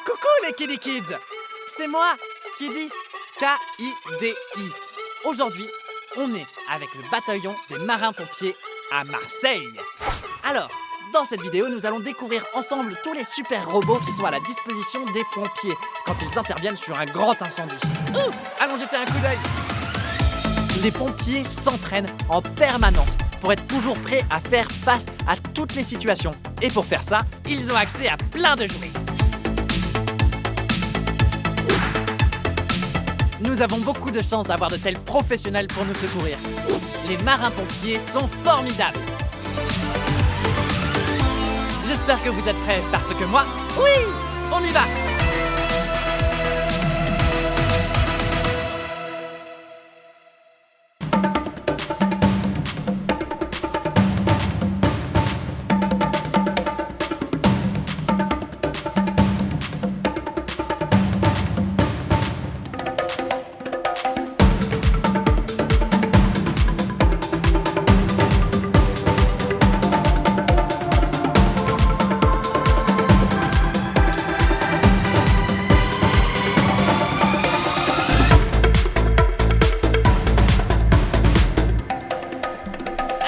Coucou les Kiddy Kids! C'est moi, Kiddy, K-I-D-I. Aujourd'hui, on est avec le bataillon des marins-pompiers à Marseille. Alors, dans cette vidéo, nous allons découvrir ensemble tous les super robots qui sont à la disposition des pompiers quand ils interviennent sur un grand incendie. Allons jeter un coup d'œil. Les pompiers s'entraînent en permanence pour être toujours prêts à faire face à toutes les situations. Et pour faire ça, ils ont accès à plein de jouets. Nous avons beaucoup de chance d'avoir de tels professionnels pour nous secourir. Les marins-pompiers sont formidables. J'espère que vous êtes prêts parce que moi, oui, on y va!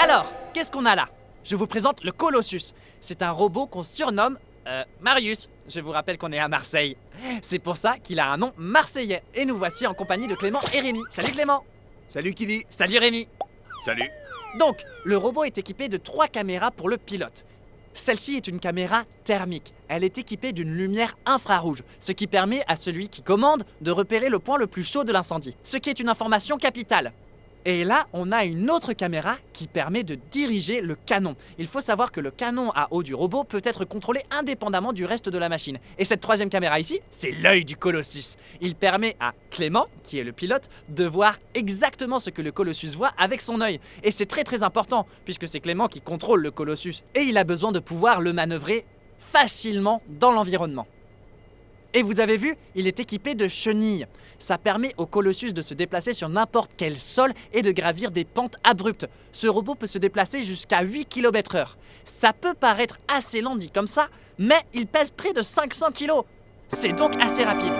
Alors, qu'est-ce qu'on a là? Je vous présente le Colossus. C'est un robot qu'on surnomme Marius. Je vous rappelle qu'on est à Marseille. C'est pour ça qu'il a un nom marseillais. Et nous voici en compagnie de Clément et Rémi. Salut Clément! Salut Kiddy. Salut Rémi! Salut. Donc, le robot est équipé de 3 caméras pour le pilote. Celle-ci est une caméra thermique. Elle est équipée d'une lumière infrarouge, ce qui permet à celui qui commande de repérer le point le plus chaud de l'incendie, ce qui est une information capitale. Et là, on a une autre caméra qui permet de diriger le canon. Il faut savoir que le canon à eau du robot peut être contrôlé indépendamment du reste de la machine. Et cette 3e caméra ici, c'est l'œil du Colossus. Il permet à Clément, qui est le pilote, de voir exactement ce que le Colossus voit avec son œil. Et c'est très très important, puisque c'est Clément qui contrôle le Colossus. Et il a besoin de pouvoir le manœuvrer facilement dans l'environnement. Et vous avez vu, il est équipé de chenilles. Ça permet au Colossus de se déplacer sur n'importe quel sol et de gravir des pentes abruptes. Ce robot peut se déplacer jusqu'à 8 km/h. Ça peut paraître assez lent dit comme ça, mais il pèse près de 500 kg. C'est donc assez rapide.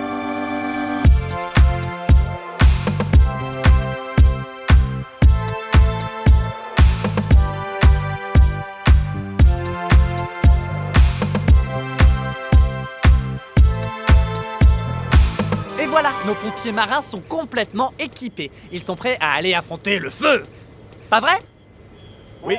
Et voilà, nos pompiers marins sont complètement équipés. Ils sont prêts à aller affronter le feu. Pas vrai? Oui.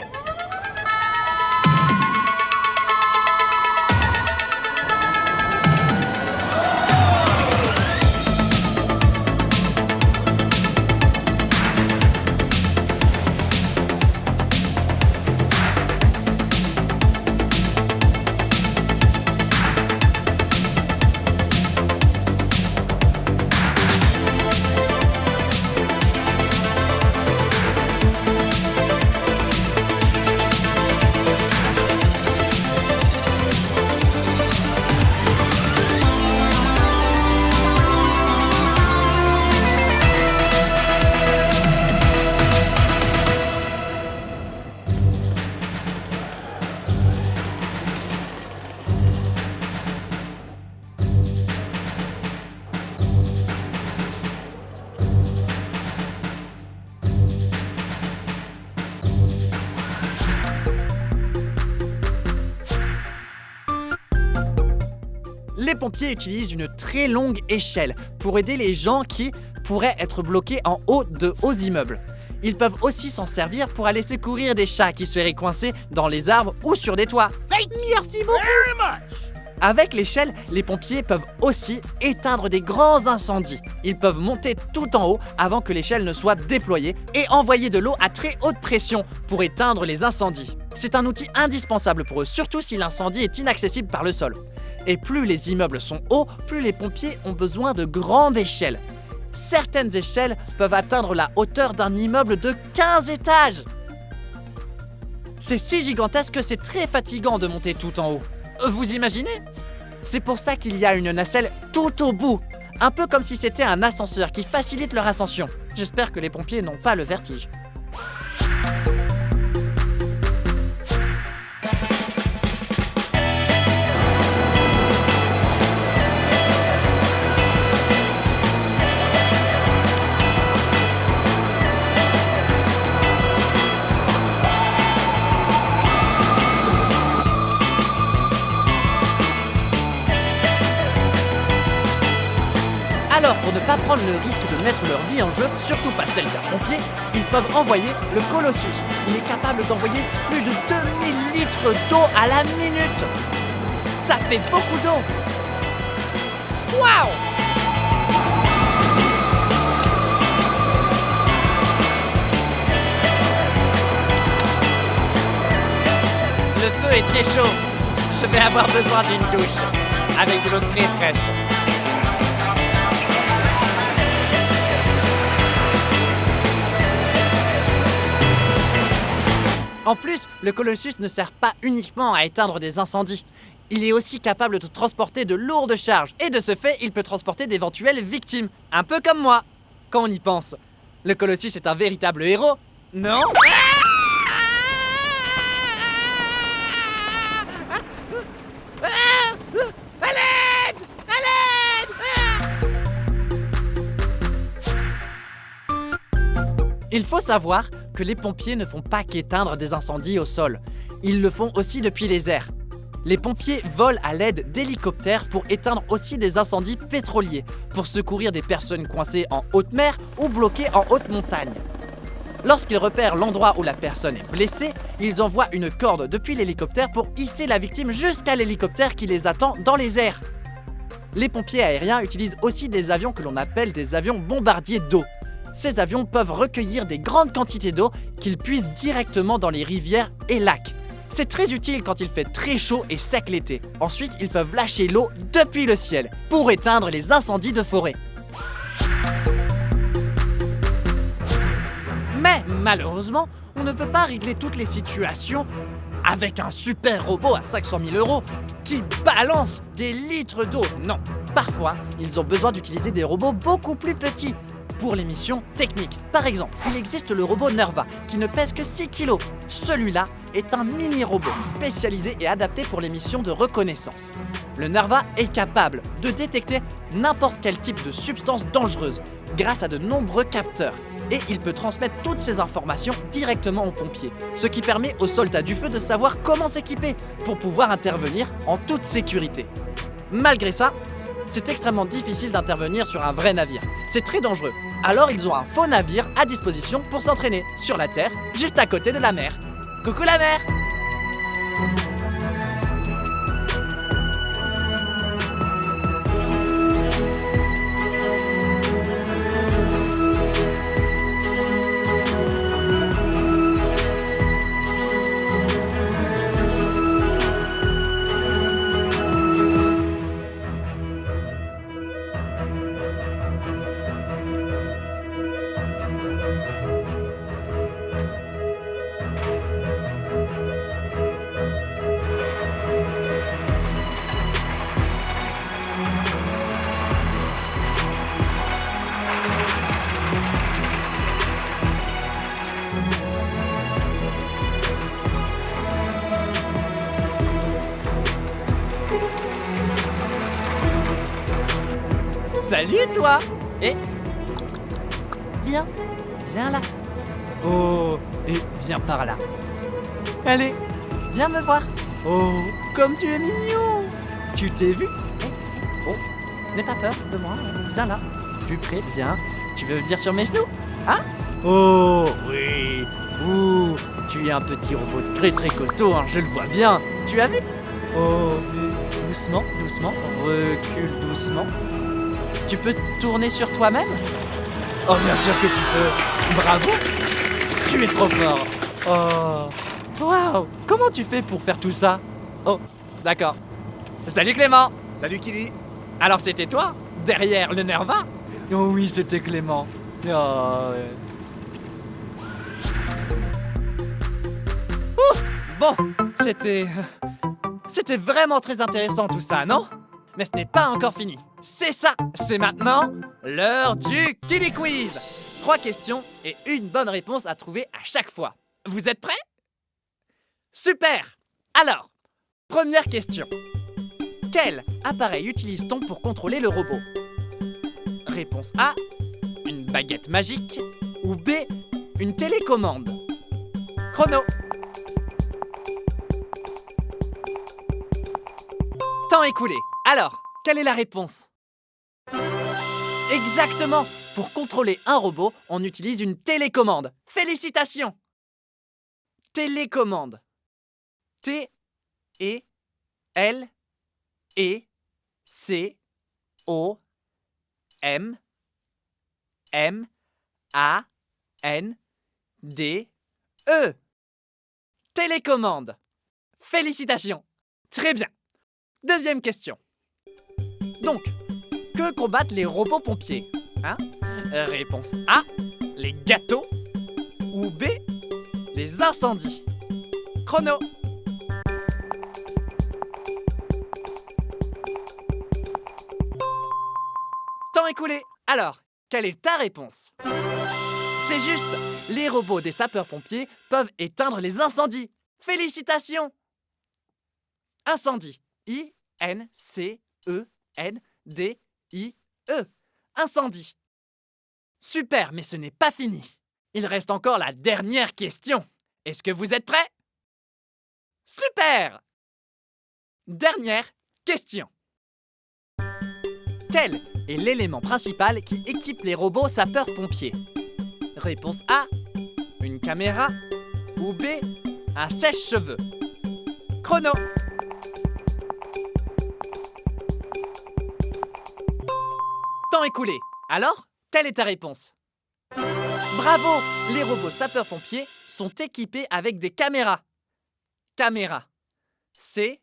Les pompiers utilisent une très longue échelle pour aider les gens qui pourraient être bloqués en haut de hauts immeubles. Ils peuvent aussi s'en servir pour aller secourir des chats qui seraient coincés dans les arbres ou sur des toits. Merci beaucoup! Avec l'échelle, les pompiers peuvent aussi éteindre des grands incendies. Ils peuvent monter tout en haut avant que l'échelle ne soit déployée et envoyer de l'eau à très haute pression pour éteindre les incendies. C'est un outil indispensable pour eux, surtout si l'incendie est inaccessible par le sol. Et plus les immeubles sont hauts, plus les pompiers ont besoin de grandes échelles. Certaines échelles peuvent atteindre la hauteur d'un immeuble de 15 étages. C'est si gigantesque que c'est très fatigant de monter tout en haut. Vous imaginez? C'est pour ça qu'il y a une nacelle tout au bout. Un peu comme si c'était un ascenseur qui facilite leur ascension. J'espère que les pompiers n'ont pas le vertige. Alors, pour ne pas prendre le risque de mettre leur vie en jeu, surtout pas celle d'un pompier, ils peuvent envoyer le Colossus. Il est capable d'envoyer plus de 2000 litres d'eau à la minute. Ça fait beaucoup d'eau. Waouh! Le feu est très chaud. Je vais avoir besoin d'une douche avec de l'eau très fraîche. En plus, le Colossus ne sert pas uniquement à éteindre des incendies. Il est aussi capable de transporter de lourdes charges et de ce fait, il peut transporter d'éventuelles victimes. Un peu comme moi, quand on y pense. Le Colossus est un véritable héros, non? À l'aide! À l'aide! Il faut savoir que les pompiers ne font pas qu'éteindre des incendies au sol. Ils le font aussi depuis les airs. Les pompiers volent à l'aide d'hélicoptères pour éteindre aussi des incendies pétroliers, pour secourir des personnes coincées en haute mer ou bloquées en haute montagne. Lorsqu'ils repèrent l'endroit où la personne est blessée, ils envoient une corde depuis l'hélicoptère pour hisser la victime jusqu'à l'hélicoptère qui les attend dans les airs. Les pompiers aériens utilisent aussi des avions que l'on appelle des avions bombardiers d'eau. Ces avions peuvent recueillir des grandes quantités d'eau qu'ils puisent directement dans les rivières et lacs. C'est très utile quand il fait très chaud et sec l'été. Ensuite, ils peuvent lâcher l'eau depuis le ciel pour éteindre les incendies de forêt. Mais malheureusement, on ne peut pas régler toutes les situations avec un super robot à 500 000 € qui balance des litres d'eau. Non, parfois, ils ont besoin d'utiliser des robots beaucoup plus petits pour les missions techniques. Par exemple, il existe le robot Nerva qui ne pèse que 6 kg. Celui-là est un mini-robot spécialisé et adapté pour les missions de reconnaissance. Le Nerva est capable de détecter n'importe quel type de substance dangereuse grâce à de nombreux capteurs et il peut transmettre toutes ces informations directement aux pompiers, ce qui permet aux soldats du feu de savoir comment s'équiper pour pouvoir intervenir en toute sécurité. Malgré ça, c'est extrêmement difficile d'intervenir sur un vrai navire. C'est très dangereux. Alors ils ont un faux navire à disposition pour s'entraîner sur la terre, juste à côté de la mer. Coucou la mer! Salut toi! Et viens là. Oh, et viens par là. Allez, viens me voir. Oh, comme tu es mignon. Tu t'es vu? Oh, n'aie pas peur de moi. Viens là. Plus près, viens. Tu veux venir sur mes genoux? Hein? Oh, oui. Ouh, tu es un petit robot très très costaud, hein, je le vois bien. Tu as vu? Oh, doucement, doucement. Recule doucement. Tu peux tourner sur toi-même? Oh, bien sûr que tu peux. Bravo! Tu es trop fort. Oh. Waouh! Comment tu fais pour faire tout ça? Oh, d'accord. Salut Clément! Salut Kili. Alors c'était toi? Derrière le Nerva? Oh oui, c'était Clément. Oh. Ouh, bon, c'était vraiment très intéressant tout ça, non? Mais ce n'est pas encore fini. C'est ça, c'est maintenant l'heure du Kili Quiz. 3 questions et une bonne réponse à trouver à chaque fois. Vous êtes prêts? Super! Alors, première question. Quel appareil utilise-t-on pour contrôler le robot? Réponse A, une baguette magique. Ou B, une télécommande. Chrono. Temps écoulé. Alors, quelle est la réponse? Exactement! Pour contrôler un robot, on utilise une télécommande. Félicitations! Télécommande. T-E-L-E-C-O-M-M-A-N-D-E. Télécommande. Félicitations! Très bien. Deuxième question. Donc, que combattent les robots pompiers? Réponse A, les gâteaux. Ou B, les incendies. Chrono. Temps écoulé. Alors, quelle est ta réponse? C'est juste. Les robots des sapeurs-pompiers peuvent éteindre les incendies. Félicitations! Incendie. I-N-C-E-N-D-I-E. Incendie. Super, mais ce n'est pas fini. Il reste encore la dernière question. Est-ce que vous êtes prêts? Super! Dernière question. Quel est l'élément principal qui équipe les robots sapeurs-pompiers? Réponse A, une caméra. Ou B, un sèche-cheveux. Chrono. Temps écoulé. Alors, quelle est ta réponse? Bravo! Les robots sapeurs-pompiers sont équipés avec des caméras. Caméra. C-A-M-E-R-A.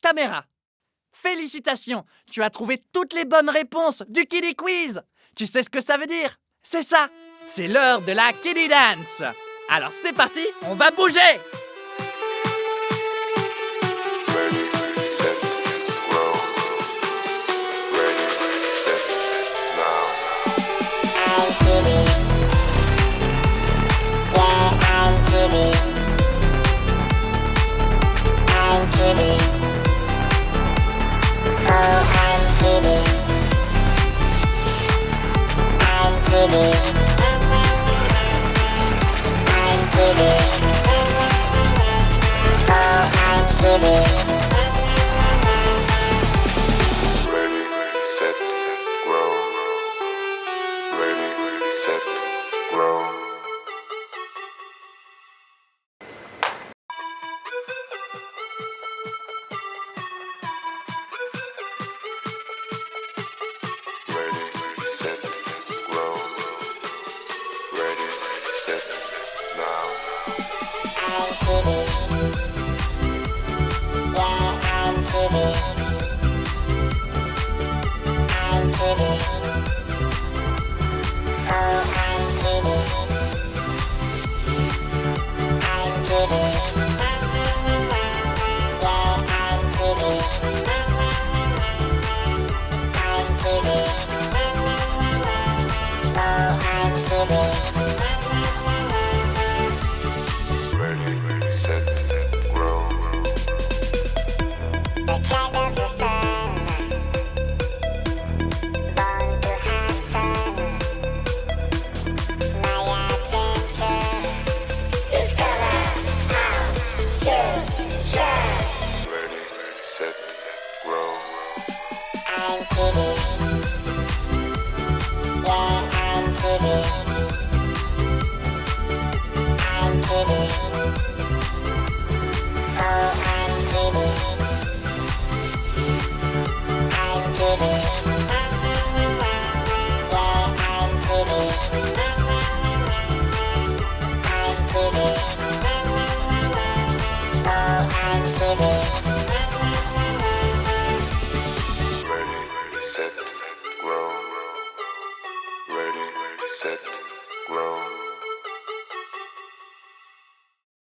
Caméra. Félicitations! Tu as trouvé toutes les bonnes réponses du Kiddie Quiz! Tu sais ce que ça veut dire? C'est ça! C'est l'heure de la Kiddie Dance! Alors c'est parti, on va bouger! I'm kidding. Yeah, I'm kidding.